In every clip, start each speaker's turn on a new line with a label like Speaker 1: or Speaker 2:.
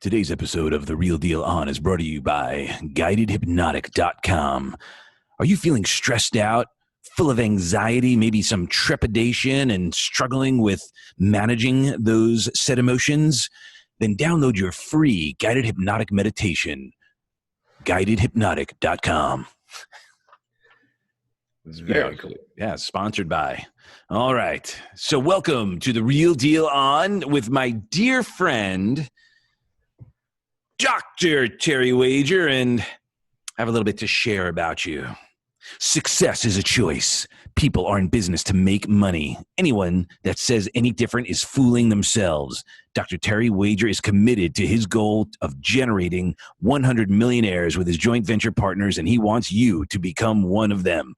Speaker 1: Today's episode of The Real Deal On is brought to you by GuidedHypnotic.com. Are you feeling stressed out, full of anxiety, maybe some trepidation, and struggling with managing those said emotions? Then download your free guided hypnotic meditation, GuidedHypnotic.com.
Speaker 2: Very cool.
Speaker 1: Yeah, sponsored by. All right. So welcome to The Real Deal On with my dear friend, Dr. Terry Wager, and I have a little bit to share about you. Success is a choice. People are in business to make money. Anyone that says any different is fooling themselves. Dr. Terry Wager is committed to his goal of generating 100 millionaires with his joint venture partners, and he wants you to become one of them.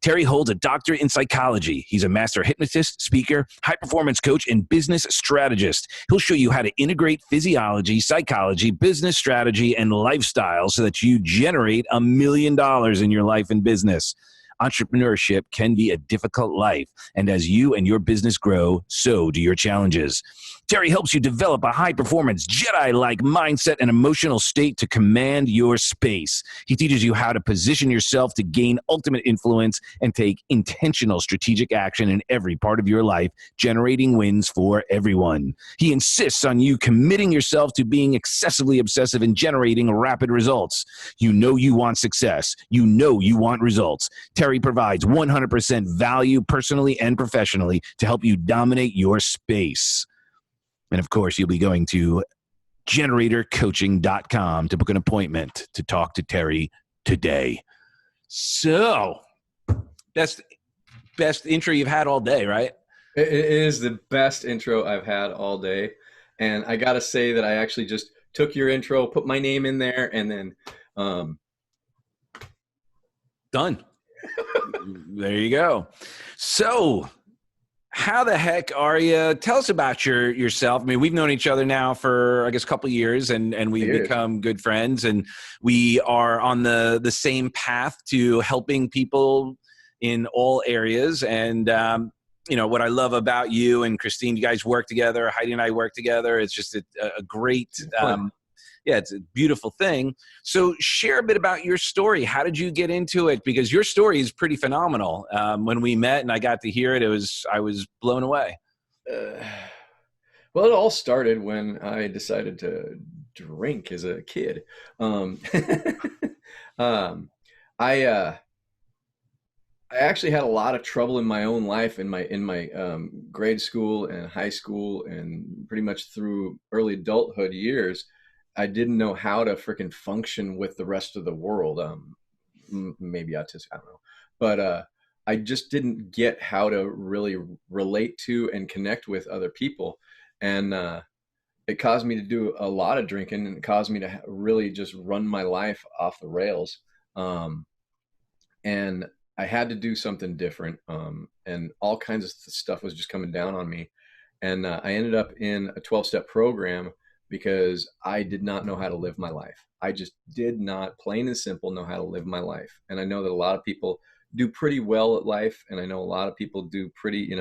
Speaker 1: Terry holds a doctorate in psychology. He's a master hypnotist, speaker, high-performance coach, and business strategist. He'll show you how to integrate physiology, psychology, business strategy, and lifestyle so that you generate $1 million in your life and business. Entrepreneurship can be a difficult life, and as you and your business grow, so do your challenges. Terry helps you develop a high-performance, Jedi-like mindset and emotional state to command your space. He teaches you how to position yourself to gain ultimate influence and take intentional strategic action in every part of your life, generating wins for everyone. He insists on you committing yourself to being excessively obsessive and generating rapid results. You know you want success. You know you want results. Terry provides 100% value personally and professionally to help you dominate your space. And of course, you'll be going to generatorcoaching.com to book an appointment to talk to Terry today. So, best intro you've had all day, right?
Speaker 2: It is the best intro I've had all day. And I got to say that I actually just took your intro, put my name in there, and then
Speaker 1: done. There you go. So, how the heck are you? Tell us about yourself. I mean, we've known each other now for, I guess, a couple of years, and we've become good friends, and we are on the same path to helping people in all areas. And, you know, what I love about you and Christine, you guys work together, Heidi and I work together. It's just a great, it's a beautiful thing. So share a bit about your story. How did you get into it? Because your story is pretty phenomenal. When we met and I got to hear it, I was blown away.
Speaker 2: Well, it all started when I decided to drink as a kid. I actually had a lot of trouble in my own life in my grade school and high school and pretty much through early adulthood years. I didn't know how to freaking function with the rest of the world. Maybe autistic, I don't know. But I just didn't get how to really relate to and connect with other people. And it caused me to do a lot of drinking, and it caused me to really just run my life off the rails. And I had to do something different. And all kinds of stuff was just coming down on me. And I ended up in a 12-step program because I did not know how to live my life. I just did not, plain and simple, know how to live my life. And I know that a lot of people do pretty well at life. And I know a lot of people do pretty,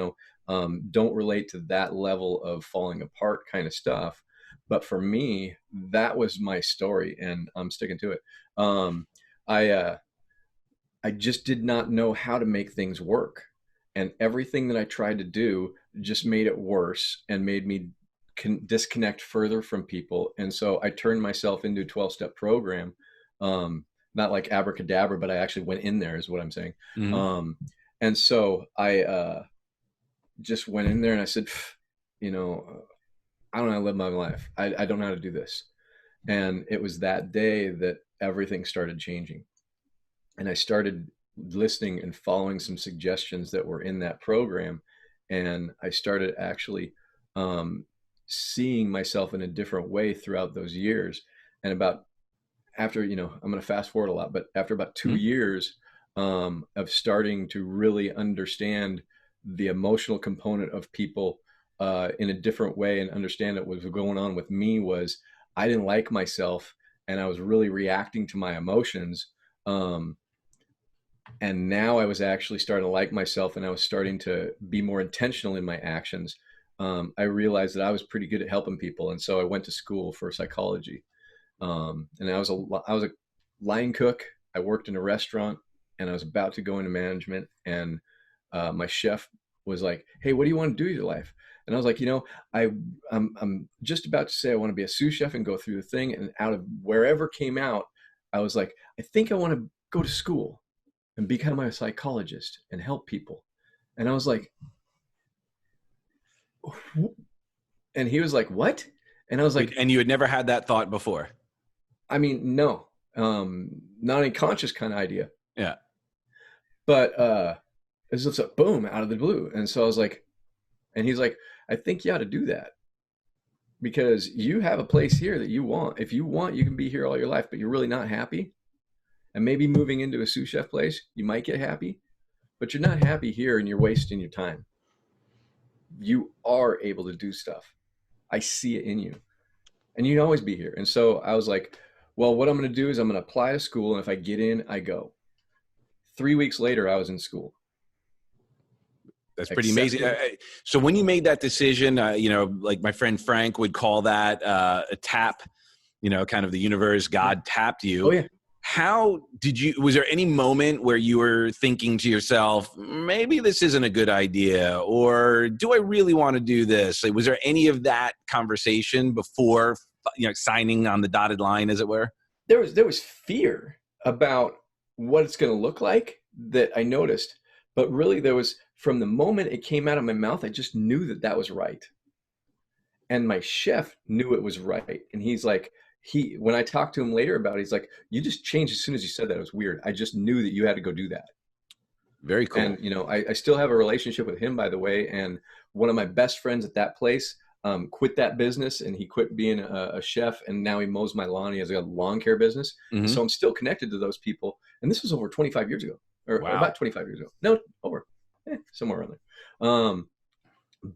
Speaker 2: don't relate to that level of falling apart kind of stuff. But for me, that was my story, and I'm sticking to it. I just did not know how to make things work. And everything that I tried to do just made it worse and made me disconnect further from people. And so I turned myself into a 12-step program, not like abracadabra, but I actually went in there is what I'm saying. Mm-hmm. And so I just went in there and I said, I don't know how to live my life. I don't know how to do this. And it was that day that everything started changing. And I started listening and following some suggestions that were in that program. And I started actually seeing myself in a different way throughout those years. And after, I'm going to fast forward a lot, but after about 2 years of starting to really understand the emotional component of people in a different way and understand that what was going on with me was I didn't like myself and I was really reacting to my emotions. And now I was actually starting to like myself and I was starting to be more intentional in my actions. I realized that I was pretty good at helping people. And so I went to school for psychology. And I was a line cook. I worked in a restaurant, and I was about to go into management. And my chef was like, "Hey, what do you want to do with your life?" And I was like, I'm just about to say I want to be a sous chef and go through the thing. And out of wherever came out, I was like, I think I want to go to school and become a psychologist and help people. And I was like, and he was like, what? And I was like,
Speaker 1: And you had never had that thought before?
Speaker 2: I mean, no, not any conscious kind of idea.
Speaker 1: Yeah.
Speaker 2: But it's just a boom out of the blue. And so I was like, and he's like, I think you ought to do that because you have a place here that you want. If you want, you can be here all your life, but you're really not happy. And maybe moving into a sous chef place, you might get happy, but you're not happy here and you're wasting your time. You are able to do stuff. I see it in you, and you'd always be here. And so I was like, well, what I'm going to do is I'm going to apply to school. And if I get in, I go. 3 weeks later, I was in school.
Speaker 1: That's pretty amazing. So when you made that decision, like my friend Frank would call that a tap, kind of the universe, God tapped you.
Speaker 2: Oh, yeah.
Speaker 1: How was there any moment where you were thinking to yourself, maybe this isn't a good idea, or do I really want to do this? Like, was there any of that conversation before, signing on the dotted line, as it were?
Speaker 2: There was fear about what it's going to look like that I noticed, but really there was, from the moment it came out of my mouth, I just knew that that was right. And my chef knew it was right. And he's like, when I talked to him later about it, he's like, you just changed as soon as you said that. It was weird. I just knew that you had to go do that.
Speaker 1: Very cool.
Speaker 2: And, I still have a relationship with him, by the way. And one of my best friends at that place quit that business, and he quit being a chef. And now he mows my lawn. He has a lawn care business. Mm-hmm. So I'm still connected to those people. And this was over 25 years ago, or about 25 years ago. No, over somewhere around there.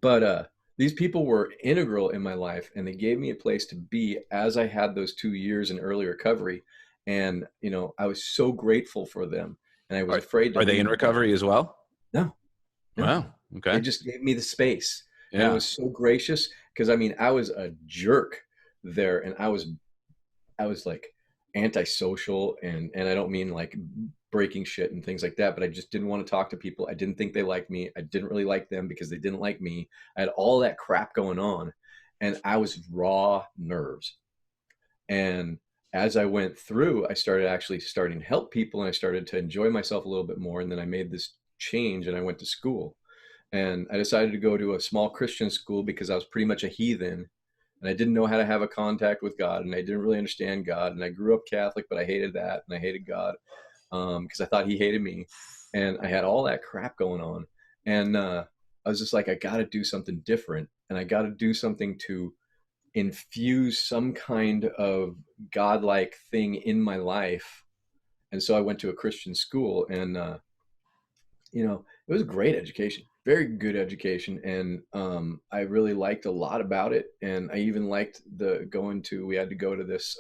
Speaker 2: But these people were integral in my life, and they gave me a place to be as I had those 2 years in early recovery. And, I was so grateful for them. And I was afraid to.
Speaker 1: Are they in recovery as well?
Speaker 2: No.
Speaker 1: Wow. Okay.
Speaker 2: They just gave me the space.
Speaker 1: Yeah.
Speaker 2: And it was so gracious because, I was a jerk there, and I was like antisocial, and I don't mean like breaking shit and things like that, but I just didn't want to talk to people. I didn't think they liked me. I didn't really like them because they didn't like me. I had all that crap going on, and I was raw nerves. And as I went through, I started starting to help people, and I started to enjoy myself a little bit more. And then I made this change, and I went to school, and I decided to go to a small Christian school because I was pretty much a heathen, and I didn't know how to have a contact with God, and I didn't really understand God. And I grew up Catholic, but I hated that, and I hated God because I thought he hated me, and I had all that crap going on. And I was just like, I got to do something different, and I got to do something to infuse some kind of godlike thing in my life. And so I went to a Christian school, and it was a great education, very good education. And I really liked a lot about it. And I even liked we had to go to this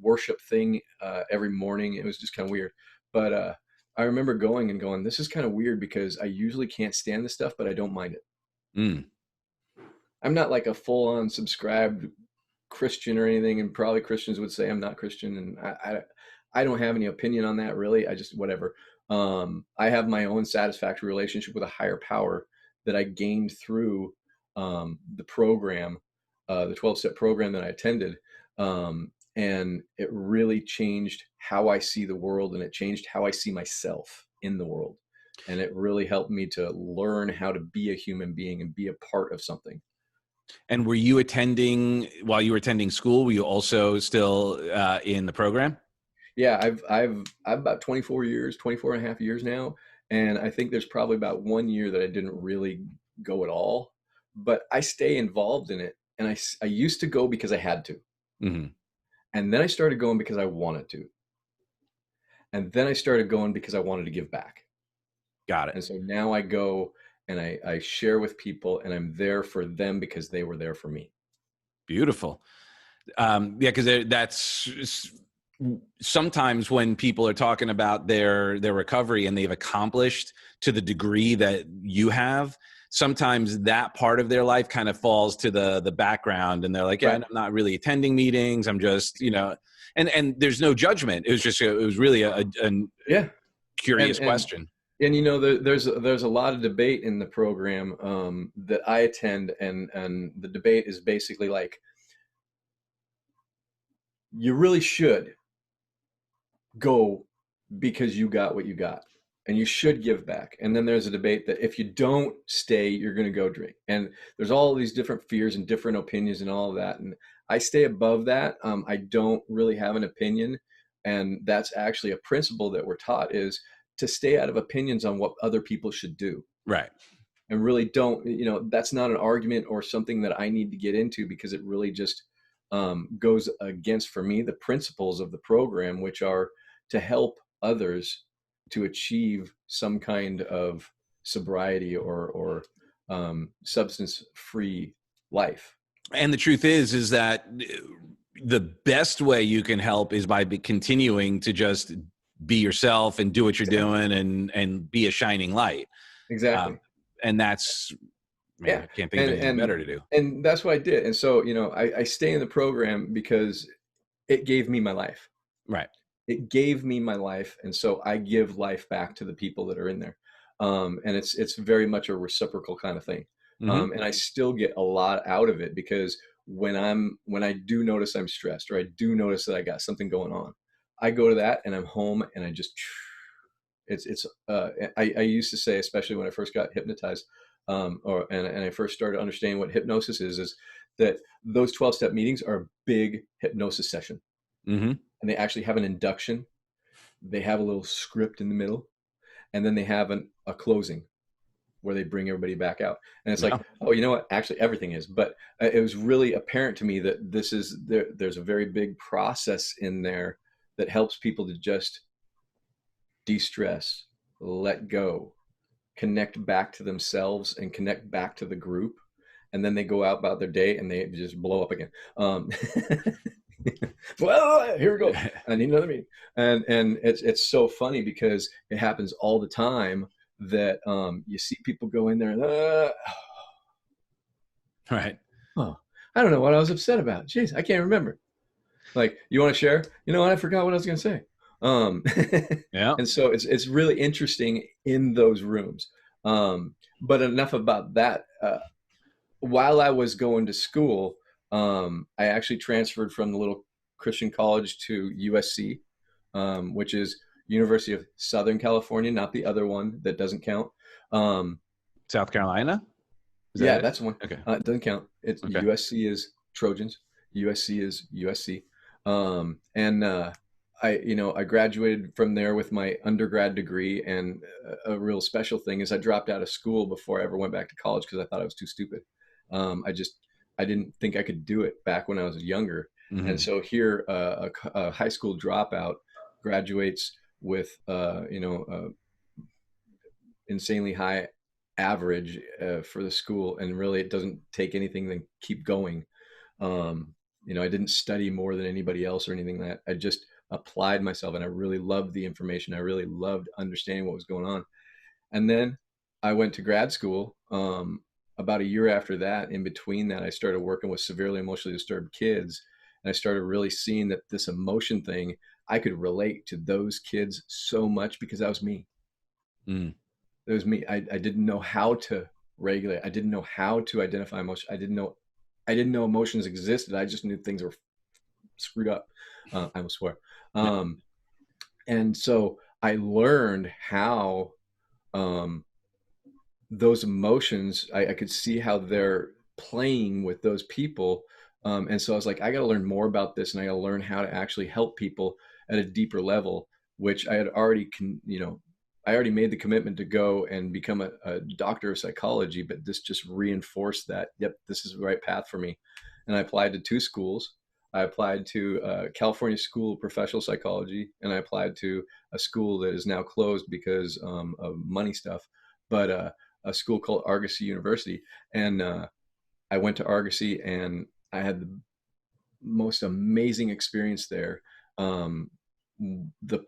Speaker 2: worship thing every morning. It was just kind of weird. But I remember going, this is kind of weird because I usually can't stand this stuff, but I don't mind it.
Speaker 1: Mm.
Speaker 2: I'm not like a full-on subscribed Christian or anything, and probably Christians would say I'm not Christian, and I don't have any opinion on that really. I just whatever. I have my own satisfactory relationship with a higher power that I gained through the program, the 12-step program that I attended, and it really changed how I see the world, and it changed how I see myself in the world, and it really helped me to learn how to be a human being and be a part of something.
Speaker 1: And while you were attending school, were you also still in the program?
Speaker 2: Yeah, I've about 24 and a half years now. And I think there's probably about 1 year that I didn't really go at all, but I stay involved in it. And I used to go because I had to.
Speaker 1: Mm-hmm.
Speaker 2: And then I started going because I wanted to. And then I started going because I wanted to give back.
Speaker 1: Got it.
Speaker 2: And so now I go and I share with people, and I'm there for them because they were there for me.
Speaker 1: Beautiful. Yeah, because that's sometimes when people are talking about their recovery and they've accomplished to the degree that you have, sometimes that part of their life kind of falls to the background, and they're like, yeah,
Speaker 2: Right.
Speaker 1: I'm not really attending meetings. I'm just, and there's no judgment. It was just, it was really a
Speaker 2: Yeah. And
Speaker 1: curious question.
Speaker 2: there's a lot of debate in the program that I attend, and the debate is basically like, you really should go because you got what you got, and you should give back. And then there's a debate that if you don't stay, you're going to go drink. And there's all these different fears and different opinions and all of that. And I stay above that. I don't really have an opinion, and that's actually a principle that we're taught, is to stay out of opinions on what other people should do.
Speaker 1: Right.
Speaker 2: And really don't, that's not an argument or something that I need to get into, because it really just goes against, for me, the principles of the program, which are to help others to achieve some kind of sobriety or substance-free life.
Speaker 1: And the truth is that the best way you can help is by continuing to just be yourself and do what you're doing, and be a shining light.
Speaker 2: Exactly.
Speaker 1: And that's, man, I can't think of anything better to do.
Speaker 2: And that's what I did. And so, I stay in the program because it gave me my life.
Speaker 1: Right.
Speaker 2: It gave me my life. And so I give life back to the people that are in there. And it's very much a reciprocal kind of thing.
Speaker 1: Mm-hmm.
Speaker 2: And I still get a lot out of it, because when I do notice I'm stressed, or I do notice that I got something going on, I go to that and I'm home, and I just, I used to say, especially when I first got hypnotized, and I first started understanding what hypnosis is that those 12-step meetings are a big hypnosis session.
Speaker 1: Mm-hmm.
Speaker 2: And they actually have an induction. They have a little script in the middle, and then they have a closing where they bring everybody back out. And it's like, oh, you know what? Actually, everything is. But it was really apparent to me that there's a very big process in there that helps people to just de-stress, let go, connect back to themselves, and connect back to the group. And then they go out about their day and they just blow up again. Well, here we go. I need another meeting. And it's so funny, because it happens all the time that you see people go in there and
Speaker 1: Right.
Speaker 2: oh, I don't know what I was upset about. Jeez, I can't remember. Like, you want to share? You know what? I forgot what I was going to say.
Speaker 1: Yeah.
Speaker 2: And so it's really interesting in those rooms. But enough about that. While I was going to school, I actually transferred from the little Christian college to USC, which is University of Southern California, not the other one that doesn't count.
Speaker 1: South Carolina?
Speaker 2: Yeah, that's one.
Speaker 1: Okay.
Speaker 2: It doesn't count. It's
Speaker 1: Okay.
Speaker 2: USC is Trojans. USC is USC. I graduated from there with my undergrad degree, and a real special thing is I dropped out of school before I ever went back to college, because I thought I was too stupid. I didn't think I could do it back when I was younger.
Speaker 1: Mm-hmm.
Speaker 2: And so here, a high school dropout graduates with, insanely high average for the school, and really it doesn't take anything to keep going. I didn't study more than anybody else or anything like that. I just applied myself, and I really loved the information. I really loved understanding what was going on. And then I went to grad school. About a year after that, in between that, I started working with severely emotionally disturbed kids, and I started really seeing that this emotion thing, I could relate to those kids so much, because that was me.
Speaker 1: Mm.
Speaker 2: It was me. I didn't know how to regulate. I didn't know how to identify emotion. I didn't know emotions existed. I just knew things were screwed up. I almost swear. And so I learned how those emotions, I could see how they're playing with those people. And so I was like, I got to learn more about this, and I got to learn how to actually help people at a deeper level, which I had already, I already made the commitment to go and become a doctor of psychology, but this just reinforced that, yep, this is the right path for me. And I applied to 2 schools. I applied to California School of Professional Psychology, and I applied to a school that is now closed because of money stuff, but a school called Argosy University. And I went to Argosy, and I had the most amazing experience there. The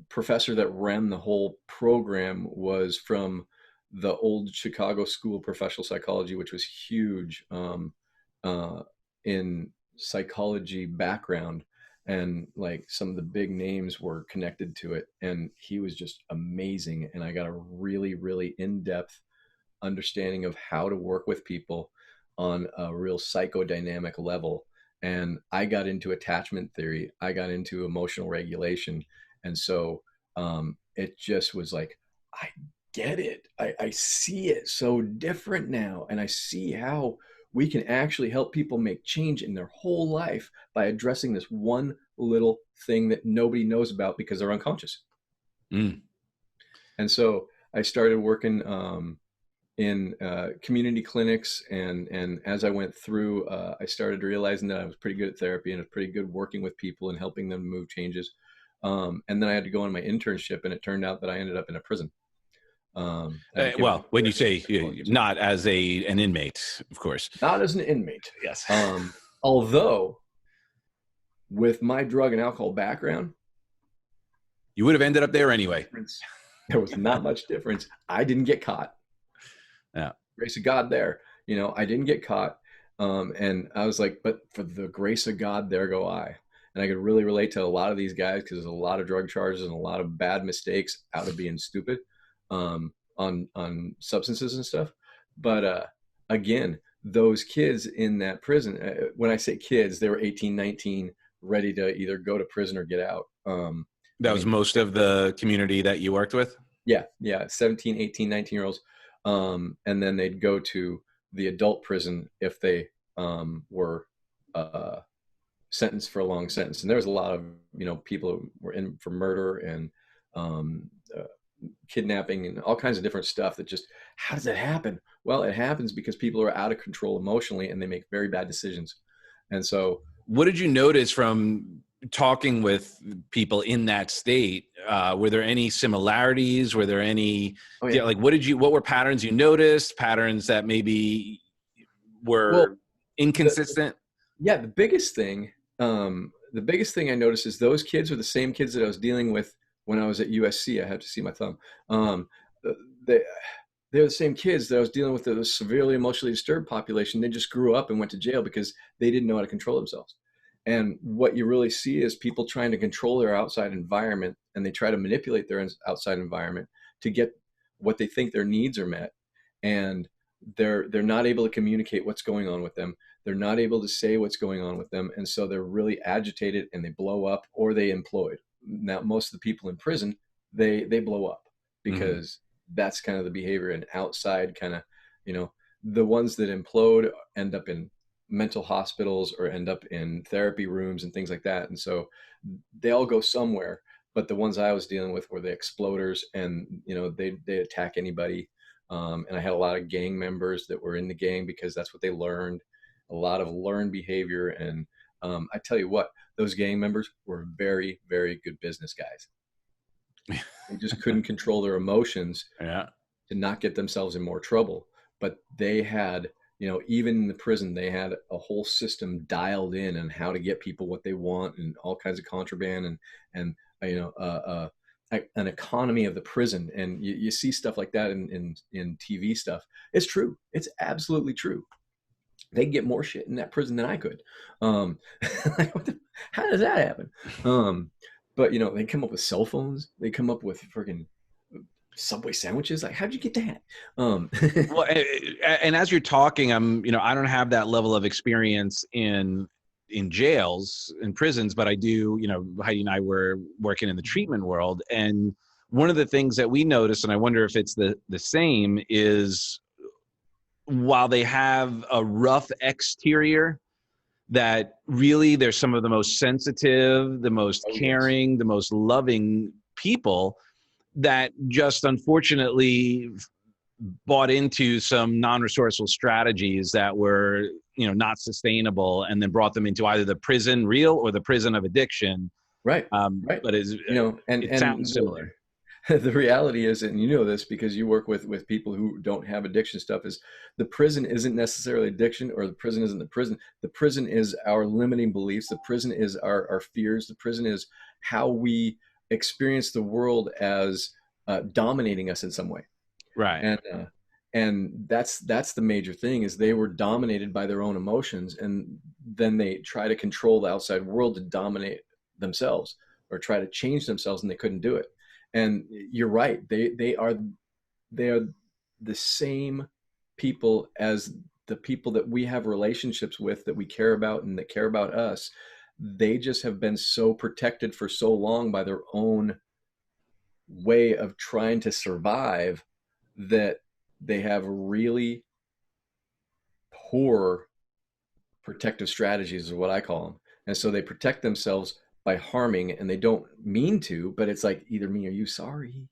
Speaker 2: professor that ran the whole program was from the old Chicago School of Professional Psychology, which was huge uh, in psychology background, and like some of the big names were connected to it, and he was just amazing. And I got a really, really in-depth understanding of how to work with people on a real psychodynamic level. And I got into attachment theory, I got into emotional regulation. And so it just was like, I get it. I see it so different now. And I see how we can actually help people make change in their whole life by addressing this one little thing that nobody knows about because they're unconscious.
Speaker 1: Mm.
Speaker 2: And so I started working in community clinics, and as I went through, I started realizing that I was pretty good at therapy and was pretty good working with people and helping them move changes. And then I had to go on my internship, and it turned out that I ended up in a prison.
Speaker 1: Well, when you say
Speaker 2: So,
Speaker 1: not as an inmate, of course.
Speaker 2: not as an inmate,
Speaker 1: Yes.
Speaker 2: although with my drug and alcohol background,
Speaker 1: You would have ended up there anyway.
Speaker 2: there was not much difference. I didn't get caught.
Speaker 1: Yeah.
Speaker 2: Grace of God there. I didn't get caught. And I was like, but for the grace of God, there go I. And I could really relate to a lot of these guys because there's a lot of drug charges and a lot of bad mistakes out of being stupid on substances and stuff. But again, those kids in that prison, when I say kids, they were 18, 19, ready to either go to prison or get out.
Speaker 1: That was most of the community that you worked with?
Speaker 2: Yeah. 17, 18, 19-year-olds. And then they'd go to the adult prison if they were sentenced for a long sentence. And there was a lot of people who were in for murder and kidnapping and all kinds of different stuff. That just, how does that happen? Well, it happens because people are out of control emotionally and they make very bad decisions. And so,
Speaker 1: what did you notice from talking with people in that state? Were there any similarities? Were there any, like, what were patterns you noticed? Patterns that maybe were inconsistent?
Speaker 2: The biggest thing I noticed is those kids are the same kids that I was dealing with when I was at USC. I have to see my thumb. They're the same kids that I was dealing with, the severely emotionally disturbed population. They just grew up and went to jail because they didn't know how to control themselves. And what you really see is people trying to control their outside environment, and they try to manipulate their outside environment to get what they think their needs are met. And they're not able to communicate what's going on with them. They're not able to say what's going on with them. And so they're really agitated and they blow up or they implode. Now, most of the people in prison, they blow up because that's kind of the behavior. And outside kind of, the ones that implode end up in mental hospitals or end up in therapy rooms and things like that. And so they all go somewhere, but the ones I was dealing with were the exploders, and they attack anybody. And I had a lot of gang members that were in the gang because that's what they learned, a lot of learned behavior. And I tell you what, those gang members were very, very good business guys. They just couldn't control their emotions to not get themselves in more trouble. But they had, even in the prison, they had a whole system dialed in on how to get people what they want, and all kinds of contraband and an economy of the prison. And you see stuff like that in TV stuff. It's true. It's absolutely true. They get more shit in that prison than I could. How does that happen? But they come up with cell phones. They come up with freaking Subway sandwiches. Like, how'd you get that?
Speaker 1: Well, and as you're talking, I don't have that level of experience in jails, in prisons, but I do, Heidi and I were working in the treatment world. And one of the things that we noticed, and I wonder if it's the same, is while they have a rough exterior, that really they're some of the most sensitive, the most caring, the most loving people that just unfortunately bought into some non-resourceful strategies that were, not sustainable, and then brought them into either the prison real or the prison of addiction.
Speaker 2: Right.
Speaker 1: Right. But it sounds similar.
Speaker 2: The reality is, and this because you work with people who don't have addiction stuff, is the prison isn't necessarily addiction, or the prison isn't the prison. The prison is our limiting beliefs. The prison is our fears. The prison is how we experience the world as dominating us in some way.
Speaker 1: Right.
Speaker 2: And that's the major thing, is they were dominated by their own emotions, and then they try to control the outside world to dominate themselves or try to change themselves, and they couldn't do it. And you're right, they are the same people as the people that we have relationships with, that we care about and that care about us. They just have been so protected for so long by their own way of trying to survive, that they have really poor protective strategies, is what I call them. And so they protect themselves by harming, and they don't mean to, but it's like, either me or you. Sorry,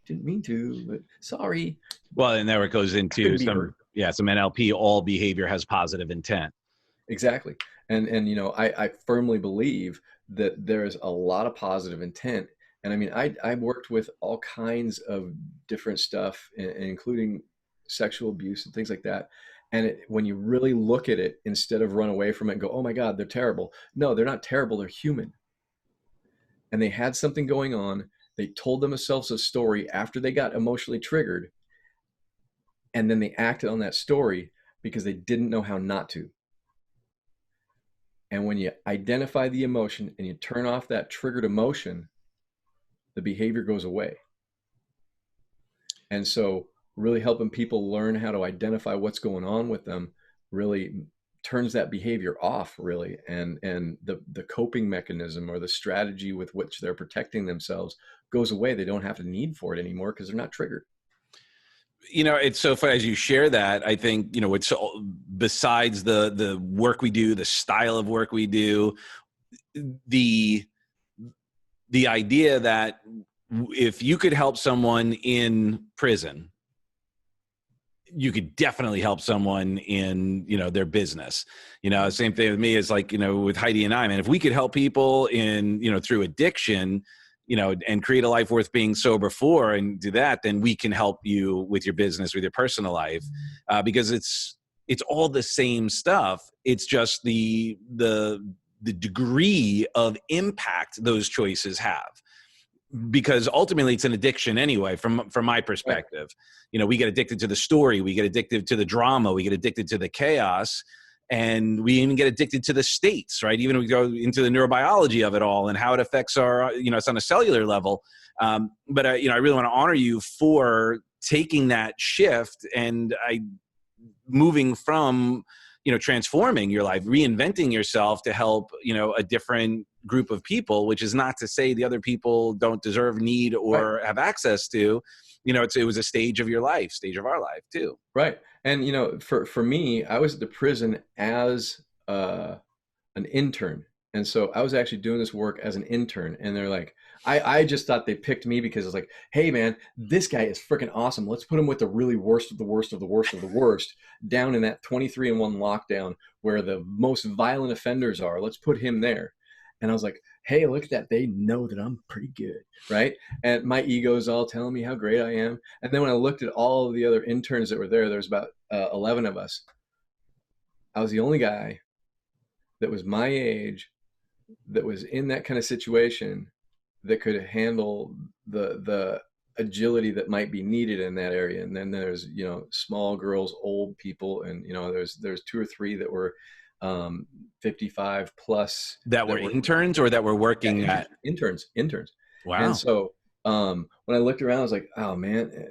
Speaker 2: didn't mean to, but sorry.
Speaker 1: Well, and there it goes into some NLP. All behavior has positive intent.
Speaker 2: Exactly. And I firmly believe that there's a lot of positive intent. And I mean, I worked with all kinds of different stuff, including sexual abuse and things like that. And when you really look at it, instead of run away from it and go, oh my God, they're terrible. No, they're not terrible. They're human. And they had something going on. They told themselves a story after they got emotionally triggered. And then they acted on that story because they didn't know how not to. And when you identify the emotion and you turn off that triggered emotion, the behavior goes away. And so really helping people learn how to identify what's going on with them really turns that behavior off, really. And the coping mechanism or the strategy with which they're protecting themselves goes away. They don't have a need for it anymore because they're not triggered.
Speaker 1: It's so funny as you share that. I think, it's besides the work we do, the style of work we do, the idea that if you could help someone in prison, you could definitely help someone in, their business. Same thing with me is like, with Heidi and I, man, if we could help people in, through addiction, and create a life worth being sober for, and do that, then we can help you with your business, with your personal life, because it's all the same stuff. It's just the degree of impact those choices have, because ultimately it's an addiction anyway, from my perspective. Right. We get addicted to the story, we get addicted to the drama, we get addicted to the chaos, and we even get addicted to the states, right? Even we go into the neurobiology of it all and how it affects our, it's on a cellular level. But I really want to honor you for taking that shift and moving from, transforming your life, reinventing yourself to help, a different group of people, which is not to say the other people don't deserve, need, or have access to. It was a stage of your life, stage of our life too.
Speaker 2: Right. And, for me, I was at the prison as an intern. And so I was actually doing this work as an intern. And they're like, I just thought they picked me because it's like, hey, man, this guy is freaking awesome. Let's put him with the really worst of the worst of the worst of the worst down in that 23-1 lockdown where the most violent offenders are. Let's put him there. And I was like, hey, look at that. They know that I'm pretty good, right? And my ego's all telling me how great I am. And then when I looked at all of the other interns that were there was about 11 of us. I was the only guy that was my age that was in that kind of situation that could handle the agility that might be needed in that area. And then there's, small girls, old people, and, there's 2 or 3 that were 55 plus
Speaker 1: that were interns or that were working
Speaker 2: at interns.
Speaker 1: Wow.
Speaker 2: And so when I looked around, I was like, oh man,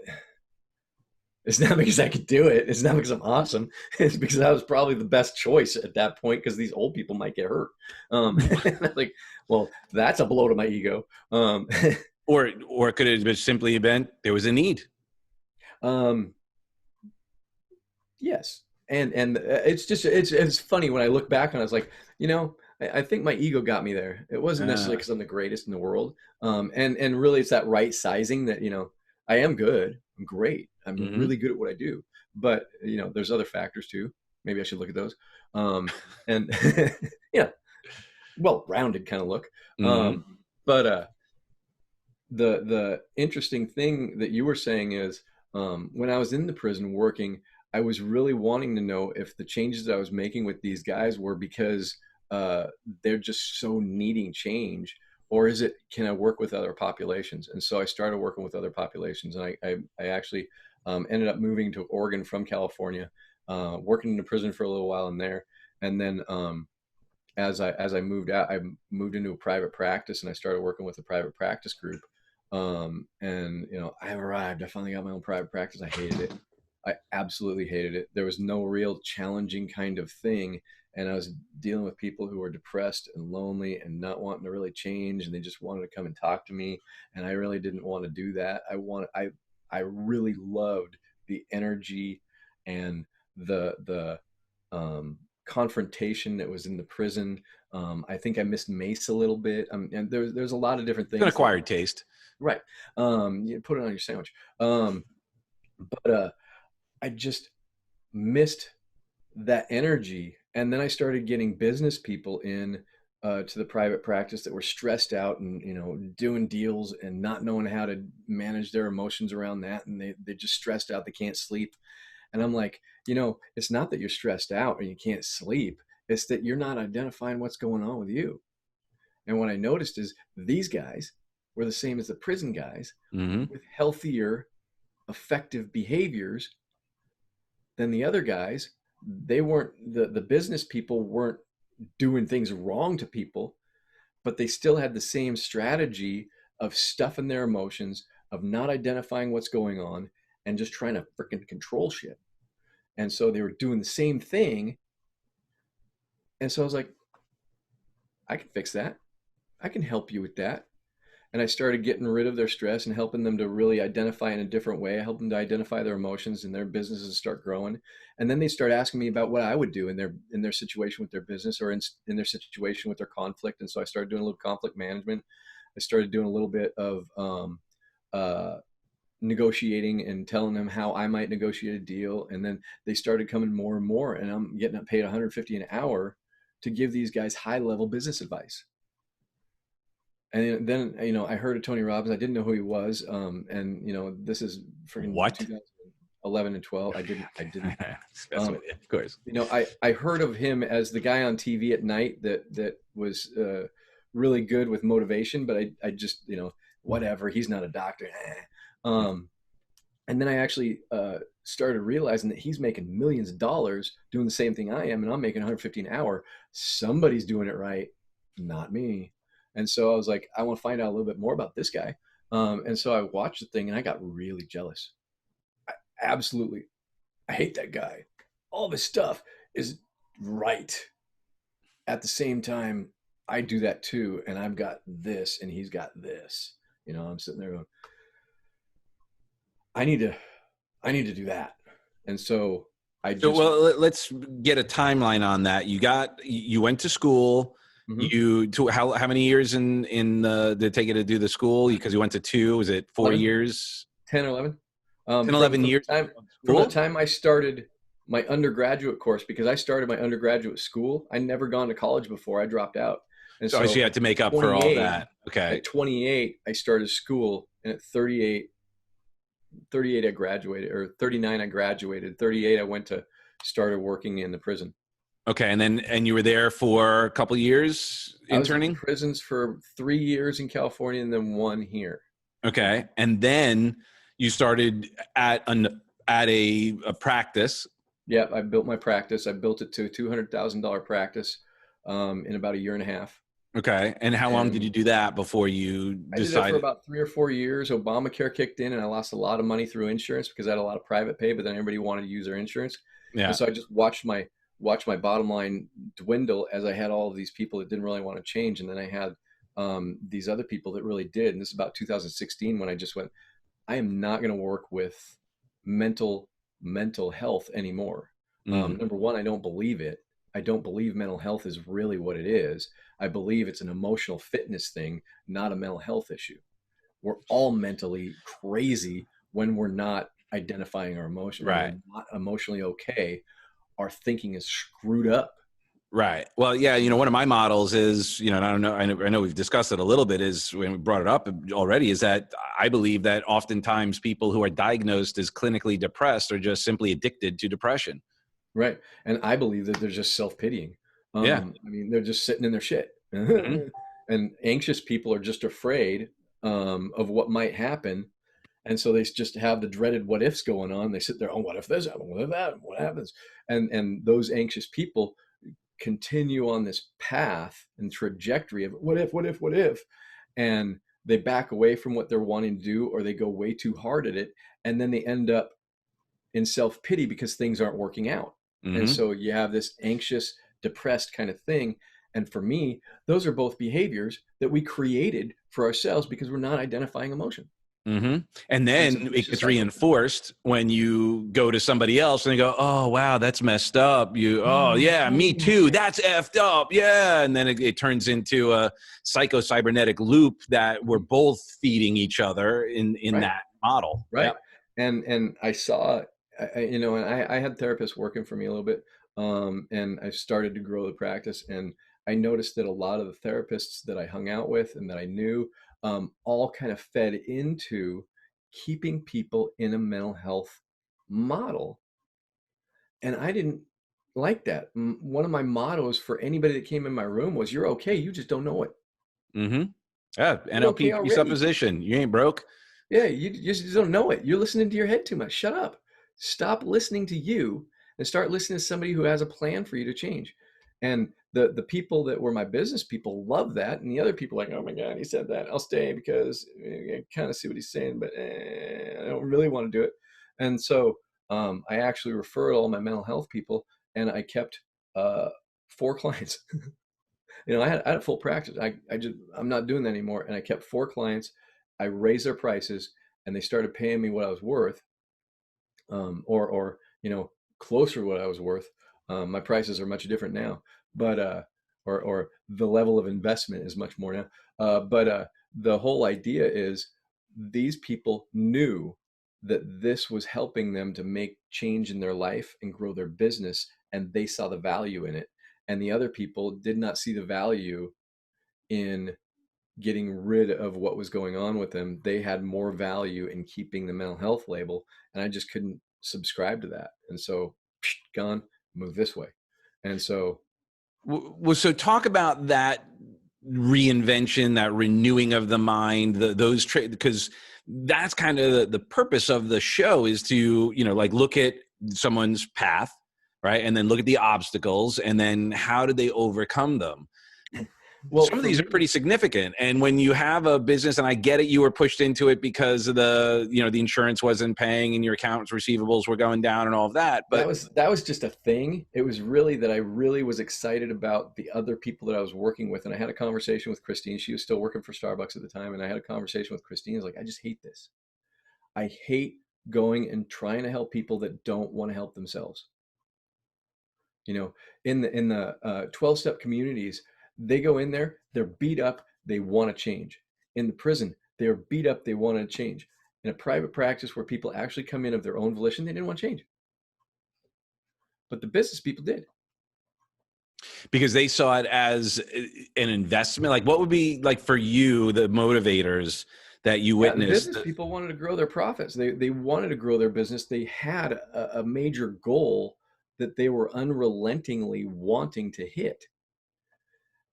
Speaker 2: it's not because I could do it. It's not because I'm awesome. It's because I was probably the best choice at that point, because these old people might get hurt. Like, well, that's a blow to my ego.
Speaker 1: Or could it have simply been there was a need?
Speaker 2: Yes. And it's funny when I look back on it, it's like, I think my ego got me there. It wasn't necessarily because I'm the greatest in the world. And really it's that right sizing that, I am good. I'm great. I'm really good at what I do. But, there's other factors too. Maybe I should look at those. And well-rounded kind of look. But the interesting thing that you were saying is, when I was in the prison working, I was really wanting to know if the changes that I was making with these guys were because they're just so needing change, or can I work with other populations? And so I started working with other populations, and I actually Ended up moving to Oregon from California, working in a prison for a little while in there. And then as I moved out, I moved into a private practice and I started working with a private practice group. And I arrived. I finally got my own private practice. I hated it. I absolutely hated it. There was no real challenging kind of thing. And I was dealing with people who were depressed and lonely and not wanting to really change. And they just wanted to come and talk to me. And I really didn't want to do that. I really loved the energy and the confrontation that was in the prison. I think I missed Mace a little bit. And there's a lot of different
Speaker 1: It's an
Speaker 2: things.
Speaker 1: acquired taste.
Speaker 2: Right. You put it on your sandwich. But I just missed that energy. And then I started getting business people in to the private practice that were stressed out and, doing deals and not knowing how to manage their emotions around that. And they're just stressed out. They can't sleep. And I'm like, it's not that you're stressed out or you can't sleep. It's that you're not identifying what's going on with you. And what I noticed is these guys were the same as the prison guys with healthier, effective behaviors than the other guys. They weren't, the business people weren't doing things wrong to people, but they still had the same strategy of stuffing their emotions, of not identifying what's going on and just trying to freaking control shit. And so they were doing the same thing. And so I was like, I can fix that. I can help you with that. And I started getting rid of their stress and helping them to really identify in a different way. I helped them to identify their emotions and their businesses start growing. And then they start asking me about what I would do in their situation with their business or in their situation with their conflict. And so I started doing a little conflict management. I started doing a little bit of negotiating and telling them how I might negotiate a deal. And then they started coming more and more, and I'm getting paid $150 an hour to give these guys high level business advice. And then, I heard of Tony Robbins. I didn't know who he was. And this is freaking
Speaker 1: What?
Speaker 2: 2011 and 12. I didn't,
Speaker 1: Of course.
Speaker 2: I heard of him as the guy on TV at night that was really good with motivation, but I just, whatever, he's not a doctor. And then I actually started realizing that he's making millions of dollars doing the same thing I am, and I'm making $150 an hour. Somebody's doing it right, not me. And so I was like, I want to find out a little bit more about this guy. And so I watched the thing and I got really jealous. I hate that guy. All of his stuff is right. At the same time, I do that too. And I've got this and he's got this. I'm sitting there going, I need to do that. And so
Speaker 1: let's get a timeline on that. You went to school. Mm-hmm. How many years did it take you to do the school? Because you went to 2, was it 4 years?
Speaker 2: 10 or 11.
Speaker 1: 10, 11 years.
Speaker 2: From the time I started my undergraduate course, because I started my undergraduate school, I'd never gone to college before. I dropped out. And
Speaker 1: so you had to make up for all that. Okay.
Speaker 2: At 28, I started school, and at 38 I graduated, or 39 I graduated. 38 I started working in the prison.
Speaker 1: Okay, and you were there for a couple of years interning?
Speaker 2: I was in prisons for 3 years in California and then 1 here.
Speaker 1: Okay, and then you started at a practice.
Speaker 2: Yeah, I built my practice. I built it to a $200,000 practice in about a year and a half.
Speaker 1: Okay, and how long did you do that before you decided?
Speaker 2: I did that for about 3 or 4 years. Obamacare kicked in, and I lost a lot of money through insurance because I had a lot of private pay, but then everybody wanted to use their insurance. Yeah. And so I just watched my bottom line dwindle as I had all of these people that didn't really want to change. And then I had these other people that really did. And this is about 2016 when I just went, I am not going to work with mental health anymore. Number one, I don't believe it. I don't believe mental health is really what it is. I believe it's an emotional fitness thing, not a mental health issue. We're all mentally crazy when we're not identifying our emotions.
Speaker 1: Right.
Speaker 2: When we're not emotionally okay. Our thinking is screwed up.
Speaker 1: Right. Well, yeah, one of my models is, and I know we've discussed it a little bit, is when we brought it up already, is that I believe that oftentimes people who are diagnosed as clinically depressed are just simply addicted to depression.
Speaker 2: Right. And I believe that they're just self-pitying.
Speaker 1: Yeah.
Speaker 2: They're just sitting in their shit.
Speaker 1: Mm-hmm.
Speaker 2: And anxious people are just afraid of what might happen. And so they just have the dreaded what ifs going on. They sit there, oh, what if this happens? What if that? What happens? And those anxious people continue on this path and trajectory of what if, what if, what if, and they back away from what they're wanting to do, or they go way too hard at it, and then they end up in self-pity because things aren't working out. And
Speaker 1: Mm-hmm.
Speaker 2: so you have this anxious, depressed kind of thing. And for me, those are both behaviors that we created for ourselves because we're not identifying emotion.
Speaker 1: Mm-hmm. And
Speaker 2: And it's a
Speaker 1: then it
Speaker 2: vicious
Speaker 1: gets
Speaker 2: cycle.
Speaker 1: reinforced when you go to somebody else and they go, oh, wow, that's messed up. Oh, yeah, me too. That's effed up. Yeah. And then it turns into a psycho-cybernetic loop that we're both feeding each other in
Speaker 2: Right.
Speaker 1: that model. Yeah.
Speaker 2: Right. And I saw, and I had therapists working for me a little bit, and I started to grow the practice, and I noticed that a lot of the therapists that I hung out with and that I knew, all kind of fed into keeping people in a mental health model, and I didn't like that. One of my mottos for anybody that came in my room was, "You're okay, you just don't know it.
Speaker 1: Mm-hmm. Yeah.
Speaker 2: You're okay
Speaker 1: NLP
Speaker 2: already."
Speaker 1: presupposition. You ain't broke.
Speaker 2: Yeah, you just don't know it. You're listening to your head too much. Shut up. Stop listening to you and start listening to somebody who has a plan for you to change. And the people that were my business people love that, and the other people like, oh my God, he said that. I'll stay because I kind of see what he's saying, but I don't really want to do it. And so I actually referred all my mental health people, and I kept uh, 4 clients. I had a full practice. I'm not doing that anymore. And I kept 4 clients. I raised their prices, and they started paying me what I was worth, or closer to what I was worth. My prices are much different now, but or the level of investment is much more now. But the whole idea is these people knew that this was helping them to make change in their life and grow their business, and they saw the value in it. And the other people did not see the value in getting rid of what was going on with them. They had more value in keeping the mental health label, and I just couldn't subscribe to that. And so, gone, move this way. And so,
Speaker 1: Well, so talk about that reinvention, that renewing of the mind, those because that's kind of the purpose of the show, is to, like, look at someone's path, right? And then look at the obstacles, and then how did they overcome them?
Speaker 2: well,
Speaker 1: Some of
Speaker 2: for
Speaker 1: these are
Speaker 2: me,
Speaker 1: pretty significant. And when you have a business, and I get it, you were pushed into it because of the insurance wasn't paying and your account's receivables were going down and all of that.
Speaker 2: that
Speaker 1: But
Speaker 2: was that was just a thing. It was really that I really was excited about the other people that I was working with. And I had a conversation with Christine. She was still working for Starbucks at the time. And I had a conversation with Christine. I was like, I just hate this. I hate going and trying to help people that don't want to help themselves. You know, in the 12-step communities, they go in there, they're beat up, they want to change. In the prison, they're beat up, they want to change. In a private practice where people actually come in of their own volition, they didn't want to change. But the business people did.
Speaker 1: because they saw it as an investment, like, what would be, like, for you, the motivators that you
Speaker 2: Yeah, the
Speaker 1: witnessed?
Speaker 2: business people wanted to grow their profits. They wanted to grow their business. They had a major goal that they were unrelentingly wanting to hit.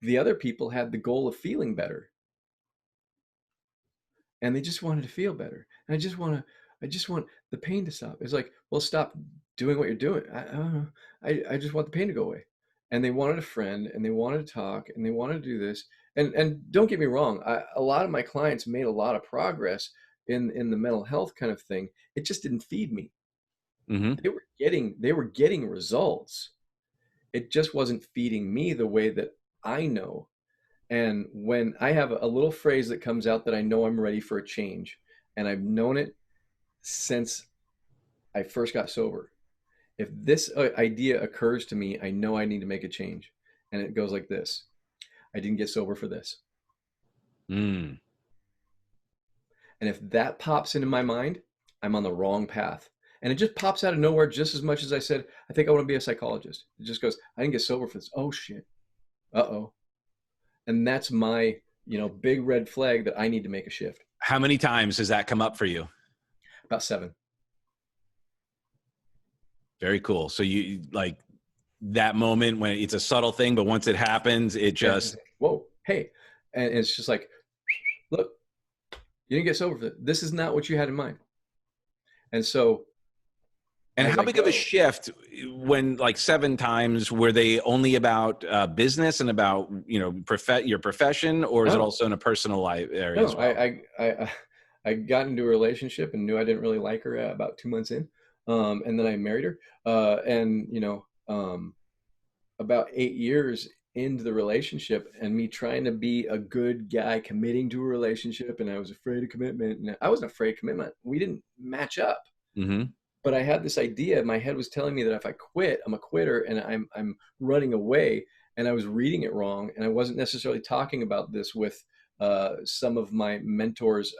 Speaker 2: The other people had the goal of feeling better, and they just wanted to feel better. And I just want the pain to stop. It's like, well, stop doing what you're doing. I don't know. I just want the pain to go away. And they wanted a friend, and they wanted to talk, and they wanted to do this. And don't get me wrong, a lot of my clients made a lot of progress in the mental health kind of thing. It just didn't feed me.
Speaker 1: Mm-hmm.
Speaker 2: They were getting results. It just wasn't feeding me the way that I know. And when I have a little phrase that comes out that I know I'm ready for a change, and I've known it since I first got sober. If this idea occurs to me, I know I need to make a change. And it goes like this: I didn't get sober for this.
Speaker 1: Mm.
Speaker 2: And if that pops into my mind, I'm on the wrong path. And it just pops out of nowhere just as much as I said, I think I want to be a psychologist. It just goes, I didn't get sober for this. Oh, shit. Uh-oh. And that's my, big red flag that I need to make a shift.
Speaker 1: How many times has that come up for you?
Speaker 2: About 7.
Speaker 1: Very cool. So you, like, that moment when it's a subtle thing, but once it happens, it
Speaker 2: Yeah. It's
Speaker 1: just,
Speaker 2: like, whoa, hey. And it's just like, look, You didn't get sober for it. This is not what you had in mind. And so
Speaker 1: And
Speaker 2: as
Speaker 1: how
Speaker 2: I
Speaker 1: big of a
Speaker 2: go,
Speaker 1: shift when like 7 times, were they only about business and about, your profession, or is it
Speaker 2: no,
Speaker 1: also in a personal life area as
Speaker 2: no,
Speaker 1: well?
Speaker 2: I got into a relationship and knew I didn't really like her about 2 months in. And then I married her. And, about 8 years into the relationship and me trying to be a good guy committing to a relationship, and I was afraid of commitment, and I wasn't afraid of commitment. We didn't match up.
Speaker 1: Hmm.
Speaker 2: But I had this idea. My head was telling me that if I quit, I'm a quitter and I'm running away. And I was reading it wrong. And I wasn't necessarily talking about this with some of my mentors.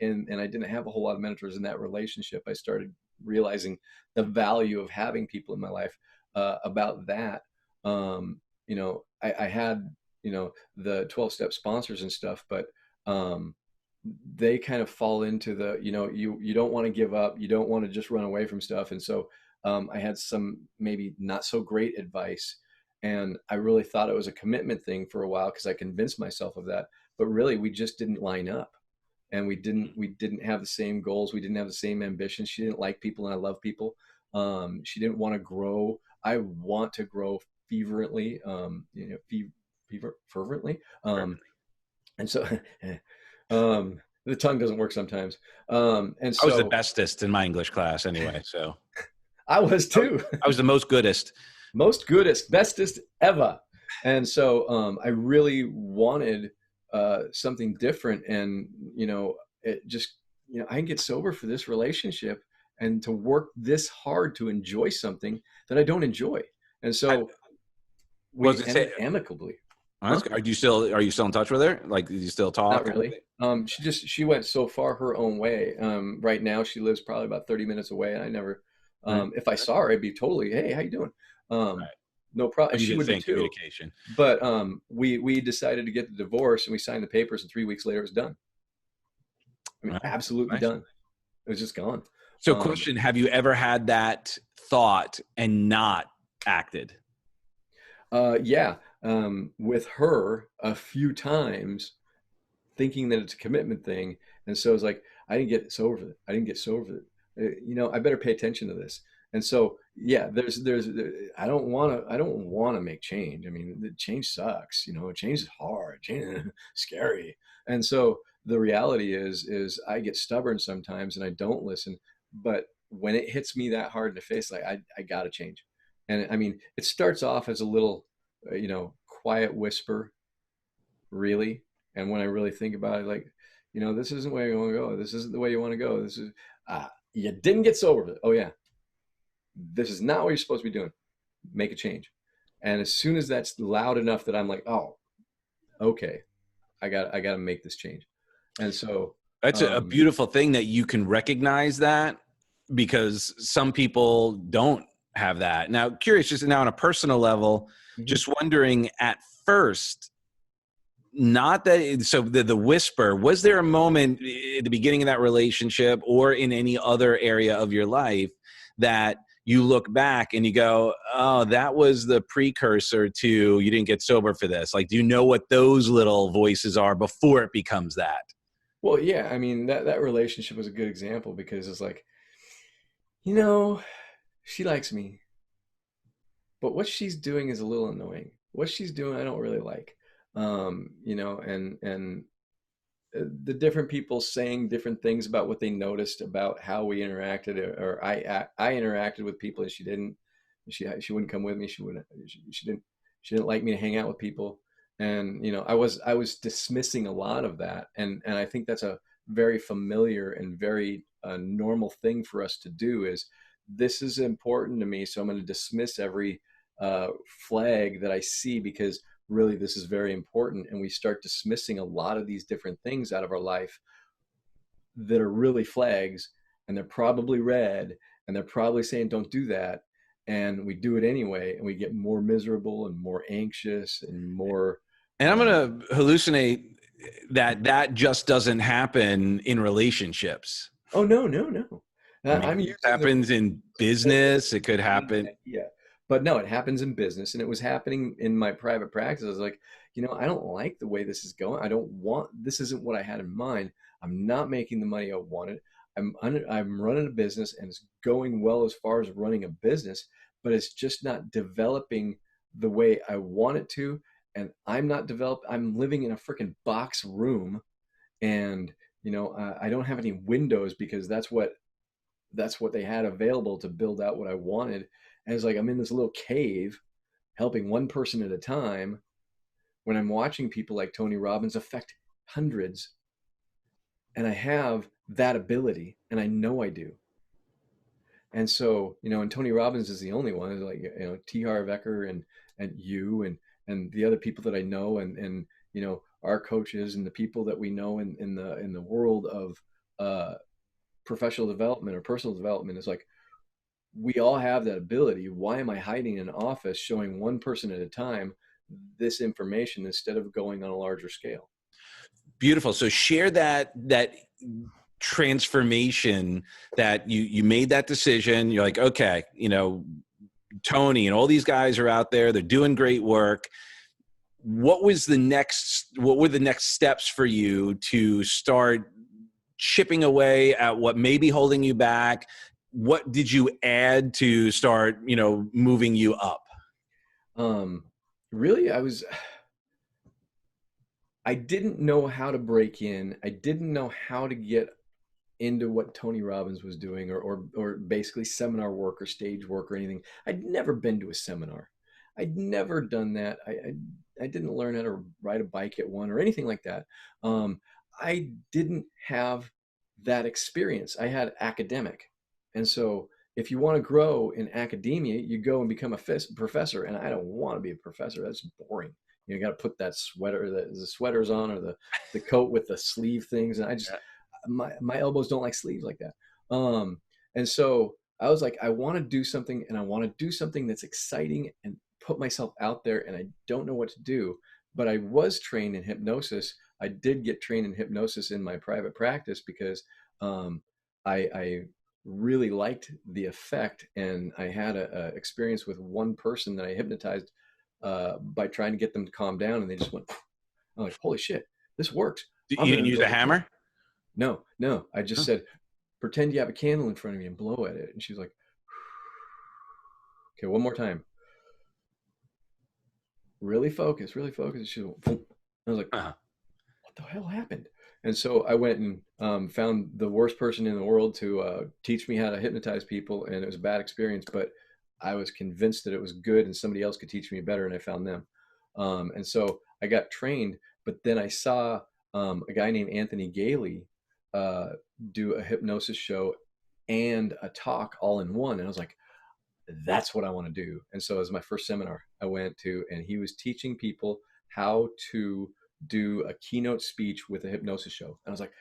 Speaker 2: And I didn't have a whole lot of mentors in that relationship. I started realizing the value of having people in my life about that. I had, the 12-step sponsors and stuff, but um, they kind of fall into the, you don't want to give up, you don't want to just run away from stuff. And so I had some maybe not so great advice, and I really thought it was a commitment thing for a while because I convinced myself of that. But really we just didn't line up, and we didn't have the same goals, we didn't have the same ambitions. She didn't like people and I love people. She didn't want to grow. I want to grow fervently, fervently. And so the tongue doesn't work sometimes. And
Speaker 1: I was the
Speaker 2: so
Speaker 1: bestest in my English class anyway, so
Speaker 2: I was
Speaker 1: I was,
Speaker 2: too.
Speaker 1: I was the most goodest.
Speaker 2: Most goodest, bestest ever. And so I really wanted something different. And, it just, I can get sober for this relationship and to work this hard to enjoy something that I don't enjoy. And
Speaker 1: I
Speaker 2: so
Speaker 1: was
Speaker 2: we
Speaker 1: it say,
Speaker 2: ended amicably.
Speaker 1: oh,
Speaker 2: Huh?
Speaker 1: are you still in touch with her? Like, do you still
Speaker 2: Not
Speaker 1: talk?
Speaker 2: really. She went so far her own way. Right now she lives probably about 30 minutes away. And I never,
Speaker 1: Right.
Speaker 2: if I saw her, I'd be totally, hey, how you doing? Um,
Speaker 1: Right.
Speaker 2: no problem.
Speaker 1: Oh,
Speaker 2: And
Speaker 1: you
Speaker 2: she
Speaker 1: did
Speaker 2: would be
Speaker 1: think
Speaker 2: too.
Speaker 1: communication.
Speaker 2: But we decided to get the divorce and we signed the papers, and 3 weeks later it was done. I mean,
Speaker 1: All right.
Speaker 2: absolutely
Speaker 1: Nice.
Speaker 2: done. It was just gone.
Speaker 1: So,
Speaker 2: Um,
Speaker 1: question: have you ever had that thought and not acted?
Speaker 2: yeah, with her a few times, thinking that it's a commitment thing. And so it's like, I didn't get sober with it. I didn't get sober with it. I better pay attention to this. And so, yeah, I don't want to make change. I mean, the change sucks, change is hard, change scary. And so the reality is I get stubborn sometimes and I don't listen. But when it hits me that hard in the face, like I gotta change. And I mean, it starts off as a little, quiet whisper, really. And when I really think about it, like, this isn't where you want to go. This isn't the way you want to go. This is, you didn't get sober with it. Oh, yeah. This is not what you're supposed to be doing. Make a change. And as soon as that's loud enough that I'm like, oh, okay, I got to make this change. And so,
Speaker 1: That's a
Speaker 2: um,
Speaker 1: beautiful thing that you can recognize that, because some people don't have that. Now, curious, just now on a personal level,
Speaker 2: mhm.
Speaker 1: just wondering at first, not that, so the whisper, was there a moment at the beginning of that relationship or in any other area of your life that you look back and you go, oh, that was the precursor to you didn't get sober for this? Like, do you know what those little voices are before it becomes that?
Speaker 2: Well, yeah, I mean, that relationship was a good example because it's like, you know, she likes me, but what she's doing is a little annoying. What she's doing, I don't really like. And the different people saying different things about what they noticed about how we interacted, or I interacted with people and she didn't. She wouldn't come with me. She didn't like me to hang out with people. And I was dismissing a lot of that, and I think that's a very familiar and very normal thing for us to do. Is this is important to me, so I'm going to dismiss every uh, flag that I see, because really this is very important. And we start dismissing a lot of these different things out of our life that are really flags, and they're probably red, and they're probably saying don't do that, and we do it anyway, and we get more miserable and more anxious and more
Speaker 1: And I'm going to hallucinate that that just doesn't happen in relationships.
Speaker 2: oh, no, no, no.
Speaker 1: I mean,
Speaker 2: I'm
Speaker 1: this
Speaker 2: using the
Speaker 1: happens in
Speaker 2: same
Speaker 1: business. It could
Speaker 2: same
Speaker 1: happen.
Speaker 2: idea. But no, it happens in business, and it was happening in my private practice. I was like, I don't like the way this is going. I don't want, this isn't what I had in mind. I'm not making the money I wanted. I'm running a business, and it's going well as far as running a business, but it's just not developing the way I want it to. And I'm not developed. I'm living in a freaking box room, and I don't have any windows because that's what they had available to build out what I wanted. And it's like I'm in this little cave helping one person at a time when I'm watching people like Tony Robbins affect hundreds. And I have that ability, and I know I do. And so, and Tony Robbins is the only one. It's like, T. Harv Eker and you and the other people that I know, and our coaches and the people that we know in the world of professional development or personal development is like, we all have that ability. Why am I hiding in an office showing one person at a time this information instead of going on a larger scale?
Speaker 1: Beautiful. So share that transformation that you made that decision. You're like, okay, Tony and all these guys are out there, they're doing great work. What were the next steps for you to start chipping away at what may be holding you back? What did you add to start, moving you up?
Speaker 2: Really, I didn't know how to break in. I didn't know how to get into what Tony Robbins was doing, or basically seminar work or stage work or anything. I'd never been to a seminar. I'd never done that. I didn't learn how to ride a bike at one or anything like that. I didn't have that experience. I had academic. And so if you want to grow in academia, you go and become a professor. And I don't want to be a professor. That's boring. You got to put that sweater, the sweaters on, or the coat with the sleeve things. And my elbows don't like sleeves like that. And so I was like, I want to do something, and I want to do something that's exciting and put myself out there, and I don't know what to do. But I was trained in hypnosis. I did get trained in hypnosis in my private practice because I really liked the effect, and I had a experience with one person that I hypnotized by trying to get them to calm down, and they just went. I'm like, holy shit, this works.
Speaker 1: You didn't use a hammer?
Speaker 2: No. I just said, pretend you have a candle in front of you and blow at it. And she's like, okay, one more time. Really focus. And she went, boom. I was like, what the hell happened? And so I went and found the worst person in the world to teach me how to hypnotize people. And it was a bad experience, but I was convinced that it was good and somebody else could teach me better. And I found them. And so I got trained, but then I saw a guy named Anthony Gailey do a hypnosis show and a talk all in one. And I was like, that's what I want to do. And so it was my first seminar I went to, and he was teaching people how to do a keynote speech with a hypnosis show. And I was like,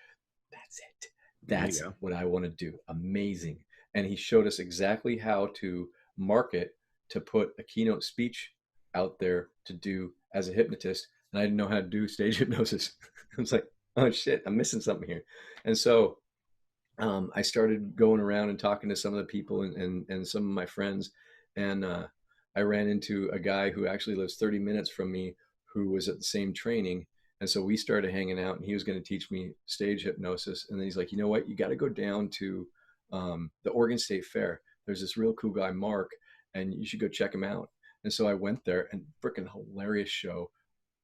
Speaker 2: that's it. That's what I want to do. Amazing. And he showed us exactly how to market, to put a keynote speech out there to do as a hypnotist. And I didn't know how to do stage hypnosis. I was like, oh shit, I'm missing something here. And so I started going around and talking to some of the people and some of my friends. And I ran into a guy who actually lives 30 minutes from me who was at the same training. And so we started hanging out, and he was going to teach me stage hypnosis. And then he's like, you know what? You got to go down to the Oregon State Fair. There's this real cool guy, Mark, and you should go check him out. And so I went there, and freaking hilarious show.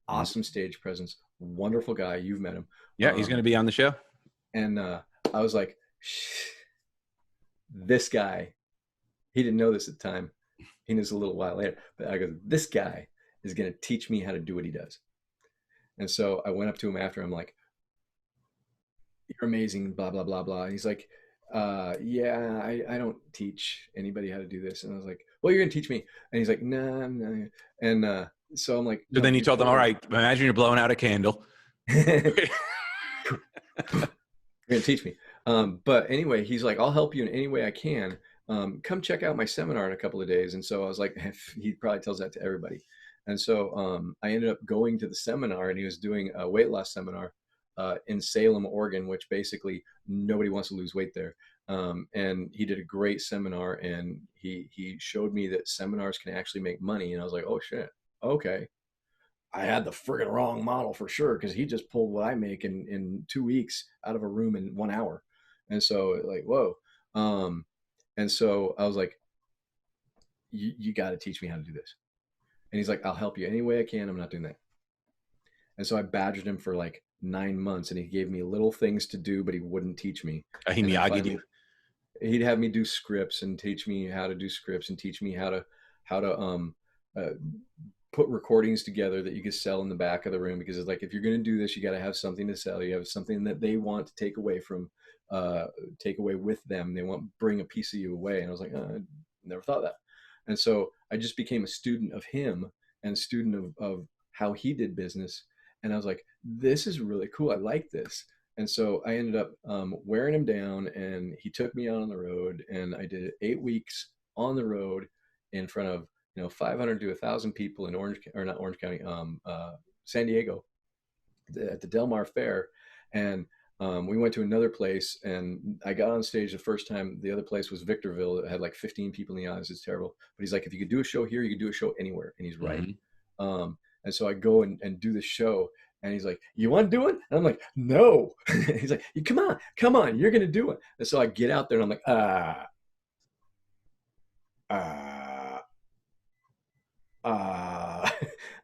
Speaker 2: Awesome stage presence. Wonderful guy. You've met him.
Speaker 1: Yeah, he's going to be on the show.
Speaker 2: And I was like, this guy, he didn't know this at the time. He knows a little while later. But I go, this guy is going to teach me how to do what he does. And so I went up to him after. I'm like, you're amazing, blah, blah, blah, blah. And he's like, yeah, I don't teach anybody how to do this. And I was like, well, you're going to teach me. And he's like, nah. And so I'm like,
Speaker 1: so then you told them, all right, imagine you're blowing out a candle.
Speaker 2: You're going to teach me. But anyway, he's like, I'll help you in any way I can. Come check out my seminar in a couple of days. And so I was like, he probably tells that to everybody. And so I ended up going to the seminar, and he was doing a weight loss seminar in Salem, Oregon, which basically nobody wants to lose weight there. And he did a great seminar, and he showed me that seminars can actually make money. And I was like, oh shit, okay. I had the friggin' wrong model for sure, because he just pulled what I make in 2 weeks out of a room in 1 hour. And so like, whoa. Um, and so I was like, you got to teach me how to do this. And he's like, I'll help you any way I can. I'm not doing that. And so I badgered him for like 9 months, and he gave me little things to do, but he wouldn't teach me.
Speaker 1: He
Speaker 2: And then
Speaker 1: Miyagi'd
Speaker 2: finally,
Speaker 1: you.
Speaker 2: he'd have me do scripts and teach me how to do scripts and teach me how to uh, put recordings together that you could sell in the back of the room, because it's like, if you're going to do this, you got to have something to sell. You have something that they want to take away with them. They want to bring a piece of you away. And I was like, I never thought of that. And so I just became a student of him and a student of how he did business. And I was like, this is really cool. I like this. And so I ended up wearing him down, and he took me out on the road, and I did 8 weeks on the road in front of 500 to 1,000 people in not Orange County, San Diego, at the Del Mar Fair. And we went to another place, and I got on stage the first time. The other place was Victorville. It had like 15 people in the audience. It's terrible. But he's like, if you could do a show here, you could do a show anywhere. And he's right.
Speaker 1: Mm-hmm.
Speaker 2: And so I go and do the show, and he's like, you want to do it? And I'm like, no. He's like, come on, you're going to do it. And so I get out there, and I'm like,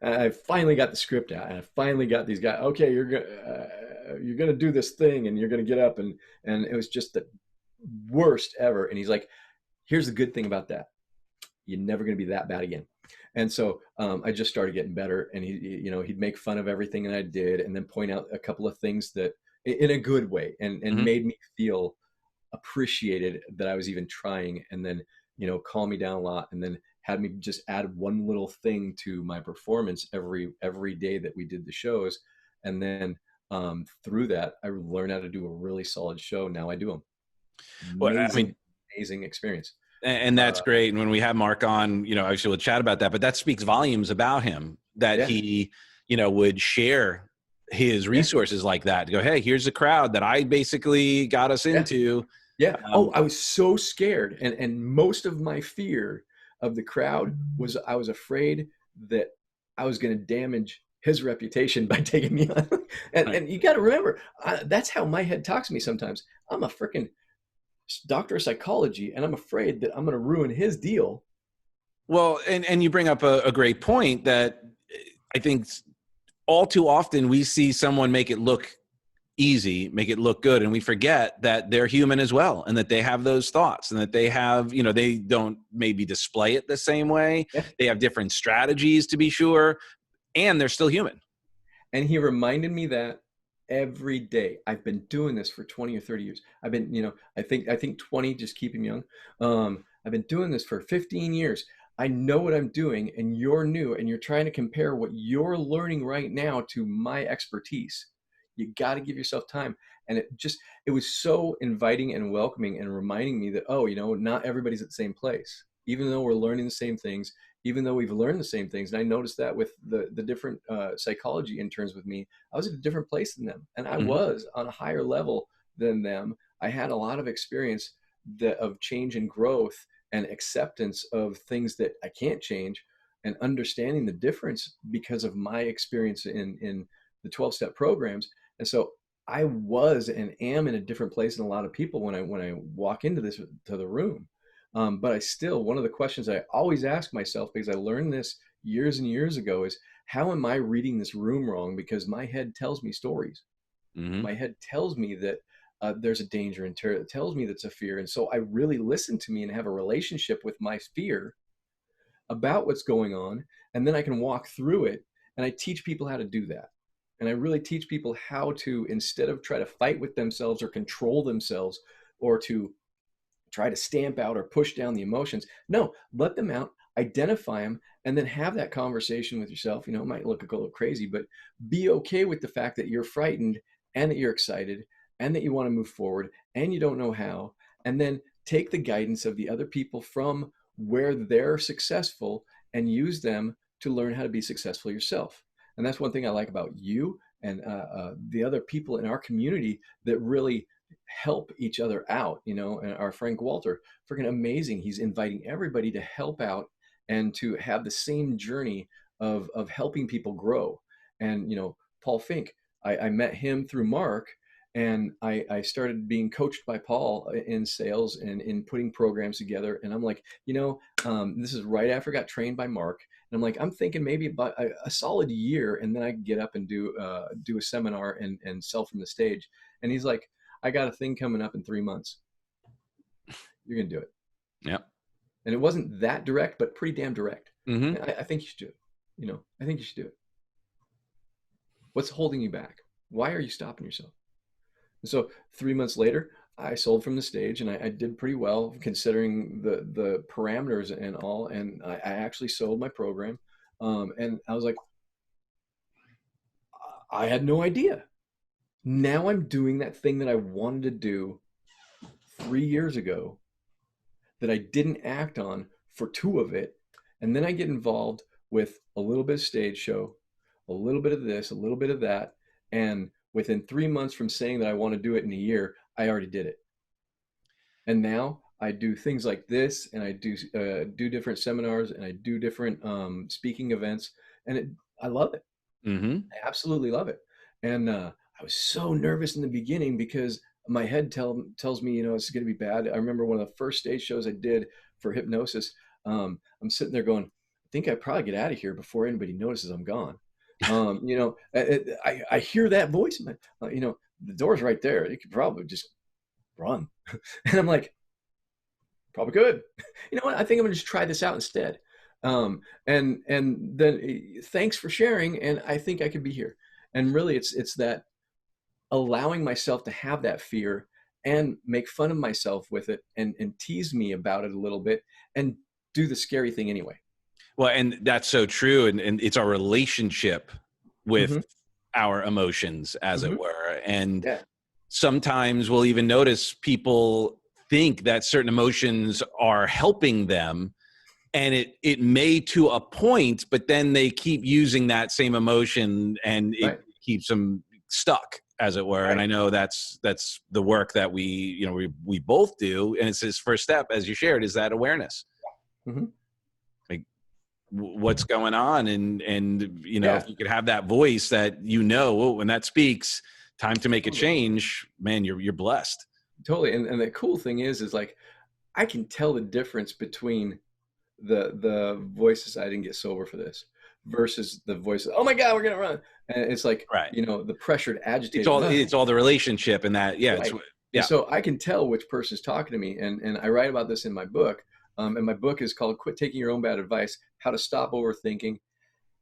Speaker 2: and I finally got the script out, and I finally got these guys. Okay, you're gonna do this thing, and you're gonna get up, and it was just the worst ever. And he's like, here's the good thing about that: you're never gonna be that bad again. And so I just started getting better, and he'd make fun of everything that I did, and then point out a couple of things that in a good way, and
Speaker 1: Mm-hmm.
Speaker 2: made me feel appreciated that I was even trying, and then calm me down a lot, and then had me just add one little thing to my performance every day that we did the shows. And then through that, I learned how to do a really solid show. Now I do them.
Speaker 1: Well, I mean,
Speaker 2: Amazing experience.
Speaker 1: and that's great. And when we have Mark on, obviously we'll chat about that, but that speaks volumes about him, that
Speaker 2: Yeah.
Speaker 1: he, would share his resources like that to go, hey, here's a crowd that I basically got us into.
Speaker 2: Yeah. I was so scared. And most of my fear of the crowd was I was afraid that I was going to damage his reputation by taking me on. And you got to remember, that's how my head talks to me sometimes. I'm a freaking doctor of psychology, and I'm afraid that I'm going to ruin his deal.
Speaker 1: Well, and you bring up a great point that I think all too often we see someone make it look easy, make it look good, and we forget that they're human as well, and that they have those thoughts, and that they have, they don't maybe display it the same way.
Speaker 2: Yeah.
Speaker 1: They have different strategies, to be sure, and they're still human.
Speaker 2: And he reminded me that every day. I've been doing this for 20 or 30 years. I've been, I think 20, just keep him young. I've been doing this for 15 years. I know what I'm doing, and you're new, and you're trying to compare what you're learning right now to my expertise. You got to give yourself time. And it was so inviting and welcoming, and reminding me that, not everybody's at the same place, even though we're learning the same things, even though we've learned the same things. And I noticed that with the different psychology interns with me, I was at a different place than them, and I was on a higher level than them. I had a lot of experience of change and growth, and acceptance of things that I can't change, and understanding the difference because of my experience in the 12-step programs. And so I was and am in a different place than a lot of people when I walk into the room. But I still, one of the questions I always ask myself, because I learned this years and years ago, is how am I reading this room wrong? Because my head tells me stories.
Speaker 1: Mm-hmm.
Speaker 2: My head tells me that there's a danger and terror. It tells me that's a fear. And so I really listen to me and have a relationship with my fear about what's going on. And then I can walk through it. And I teach people how to do that. And I really teach people how to, instead of try to fight with themselves or control themselves, or to try to stamp out or push down the emotions, no, let them out, identify them, and then have that conversation with yourself. It might look a little crazy, but be okay with the fact that you're frightened, and that you're excited, and that you want to move forward, and you don't know how. And then take the guidance of the other people from where they're successful, and use them to learn how to be successful yourself. And that's one thing I like about you and the other people in our community that really help each other out, you know. And our friend Walter, freaking amazing. He's inviting everybody to help out and to have the same journey of helping people grow. And, you know, Paul Fink, I met him through Mark, and I started being coached by Paul in sales and in putting programs together. And I'm like, you know, this is right after I got trained by Mark. And I'm like, I'm thinking maybe about a solid year, and then I can get up and do a seminar and sell from the stage. And he's like, I got a thing coming up in 3 months. You're gonna do it.
Speaker 1: Yep.
Speaker 2: And it wasn't that direct, but pretty damn direct.
Speaker 1: Mm-hmm.
Speaker 2: And I think you should do it. You know, I think you should do it. What's holding you back? Why are you stopping yourself? And so 3 months later, I sold from the stage, and I did pretty well considering the parameters and all. And I actually sold my program. And I was like, I had no idea. Now I'm doing that thing that I wanted to do 3 years ago that I didn't act on for two of it. And then I get involved with a little bit of stage show, a little bit of this, a little bit of that. And within 3 months from saying that I want to do it in a year, I already did it. And now I do things like this, and I do different seminars, and I do different speaking events, and I love it.
Speaker 1: Mm-hmm.
Speaker 2: I absolutely love it. And I was so nervous in the beginning because my head tells me, you know, it's going to be bad. I remember one of the first stage shows I did for hypnosis. I'm sitting there going, I think I probably get out of here before anybody notices I'm gone. You know, I hear that voice, you know, the door's right there. You could probably just run. And I'm like, probably could. You know what? I think I'm gonna just try this out instead. And then thanks for sharing. And I think I could be here. And really, it's that allowing myself to have that fear and make fun of myself with it, and tease me about it a little bit, and do the scary thing anyway.
Speaker 1: Well, and that's so true. And it's our relationship with
Speaker 2: Mm-hmm.
Speaker 1: our emotions, as
Speaker 2: Mm-hmm.
Speaker 1: it were. And
Speaker 2: Yeah.
Speaker 1: sometimes we'll even notice people think that certain emotions are helping them, and it may to a point, but then they keep using that same emotion, and it
Speaker 2: Right.
Speaker 1: keeps them stuck, as it were. And
Speaker 2: Right.
Speaker 1: I know that's the work that we both do, and it's his first step, as you shared, is that awareness.
Speaker 2: Mm-hmm.
Speaker 1: Like, what's going on, and you know,
Speaker 2: Yeah.
Speaker 1: if you could have that voice that, you know, when that speaks, time to make a
Speaker 2: Totally.
Speaker 1: change, man, you're blessed.
Speaker 2: Totally. And the cool thing is like, I can tell the difference between the voices, I didn't get sober for this, versus the voices, oh my God, we're gonna run. And it's like,
Speaker 1: Right.
Speaker 2: you know, the pressured,
Speaker 1: It's
Speaker 2: agitated,
Speaker 1: all it's all the relationship, and that, yeah, it's,
Speaker 2: right. And
Speaker 1: yeah.
Speaker 2: so I can tell which person's talking to me. And I write about this in my book. And my book is called Quit Taking Your Own Bad Advice: How to Stop Overthinking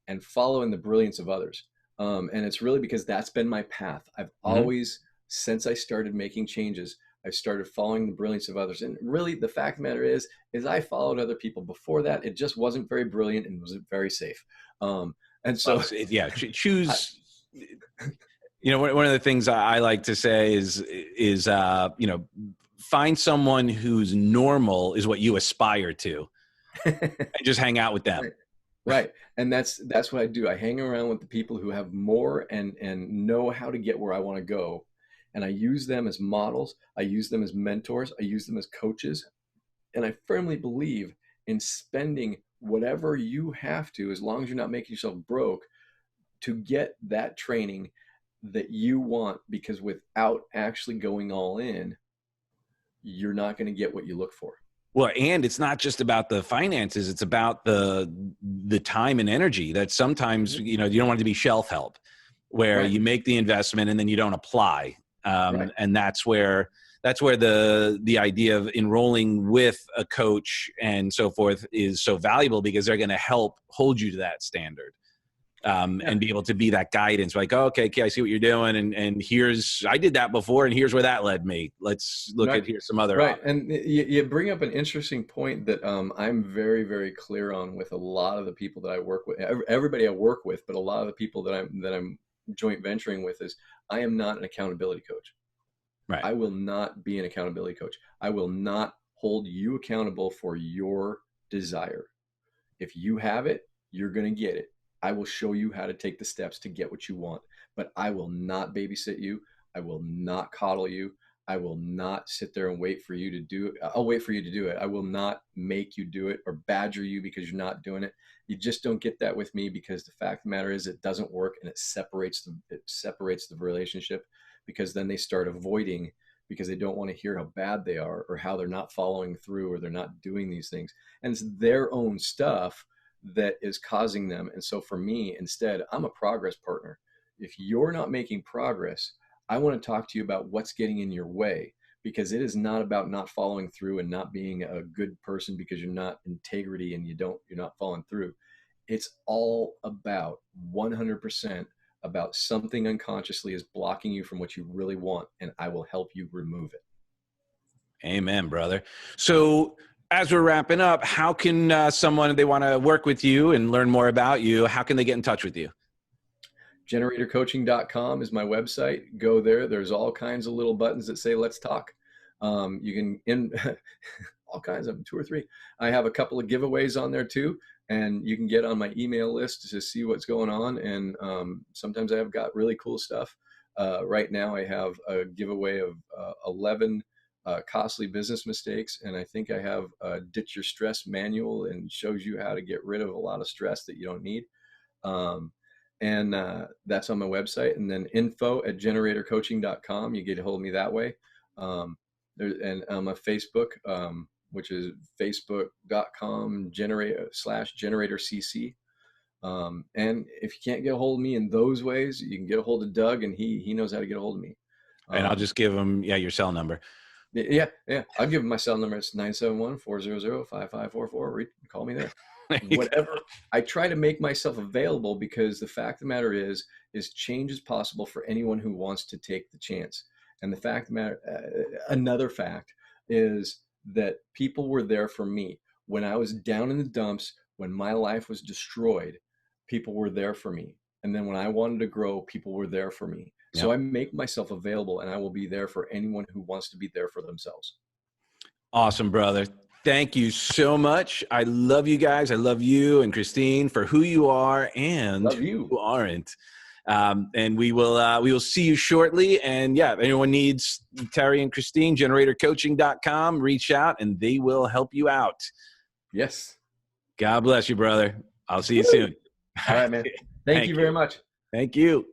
Speaker 2: and Follow in the Brilliance of Others. And it's really because that's been my path. I've
Speaker 1: Mhm.
Speaker 2: always, since I started making changes, I started following the brilliance of others. And really, the fact of the matter is I followed other people before that. It just wasn't very brilliant and wasn't very safe. And
Speaker 1: Well,
Speaker 2: so,
Speaker 1: yeah,
Speaker 2: I,
Speaker 1: choose. You know, one of the things I like to say is you know, find someone who's normal is what you aspire to, and just hang out with them.
Speaker 2: right, right. And that's what I do. I hang around with the people who have more and know how to get where I want to go. And I use them as models. I use them as mentors. I use them as coaches. And I firmly believe in spending whatever you have to, as long as you're not making yourself broke, to get that training that you want, because without actually going all in, you're not going to get what you look for.
Speaker 1: Well, and it's not just about the finances; it's about the time and energy that sometimes,
Speaker 2: Mm-hmm.
Speaker 1: you know, you don't want it to be shelf help, where
Speaker 2: Right,
Speaker 1: you make the investment and then you don't apply.
Speaker 2: right.
Speaker 1: And that's where the idea of enrolling with a coach and so forth is so valuable, because they're going to help hold you to that standard,
Speaker 2: Yeah.
Speaker 1: and be able to be that guidance. Like, oh, okay, I see what you're doing, and I did that before, and here's where that led me. Let's look
Speaker 2: Right.
Speaker 1: at here's some other
Speaker 2: Right.
Speaker 1: options.
Speaker 2: And you bring up an interesting point that I'm very, very clear on with a lot of the people that I work with, everybody I work with, but a lot of the people that I'm joint venturing with, is I am not an accountability coach.
Speaker 1: Right.
Speaker 2: I will not be an accountability coach. I will not hold you accountable for your desire. If you have it, you're going to get it. I will show you how to take the steps to get what you want, but I will not babysit you. I will not coddle you. I will not sit there and wait for you to do it. I'll wait for you to do it. I will not make you do it or badger you because you're not doing it. You just don't get that with me, because the fact of the matter is it doesn't work, and it separates the relationship, because then they start avoiding because they don't want to hear how bad they are or how they're not following through or they're not doing these things. And it's their own stuff that is causing them. And so for me, instead, I'm a progress partner. If you're not making progress, I want to talk to you about what's getting in your way, because it is not about not following through and not being a good person because you're not integrity and you're not following through. It's all about 100% about something unconsciously is blocking you from what you really want, and I will help you remove it.
Speaker 1: Amen, brother. So as we're wrapping up, how can someone, if they want to work with you and learn more about you, how can they get in touch with you?
Speaker 2: Generatorcoaching.com is my website. Go there. There's all kinds of little buttons that say, let's talk. You can, all kinds of them, 2 or 3. I have a couple of giveaways on there too. And you can get on my email list to see what's going on. And sometimes I have got really cool stuff. Right now I have a giveaway of 11 costly business mistakes. And I think I have a Ditch Your Stress manual, and shows you how to get rid of a lot of stress that you don't need. And that's on my website. And then info@generatorcoaching.com. You get a hold of me that way. And on my Facebook, which is facebook.com/generatorcc. And if you can't get a hold of me in those ways, you can get a hold of Doug, and he knows how to get a hold of me.
Speaker 1: And I'll just give him, your cell number.
Speaker 2: Yeah. I'll give him my cell number. It's 971-400-5544. Call me there. Whatever. I try to make myself available, because the fact of the matter is change is possible for anyone who wants to take the chance. And the fact of the matter, another fact is that people were there for me when I was down in the dumps, when my life was destroyed. People were there for me. And then when I wanted to grow, people were there for me. Yep. So I make myself available, and I will be there for anyone who wants to be there for themselves.
Speaker 1: Awesome, brother. Thank you so much. I love you guys. I love you and Christine for who you are and who aren't. And we will see you shortly. And if anyone needs Terry and Christine, generatorcoaching.com, reach out and they will help you out.
Speaker 2: Yes.
Speaker 1: God bless you, brother. I'll see you soon.
Speaker 2: All right, man. Thank you very much.
Speaker 1: Thank you.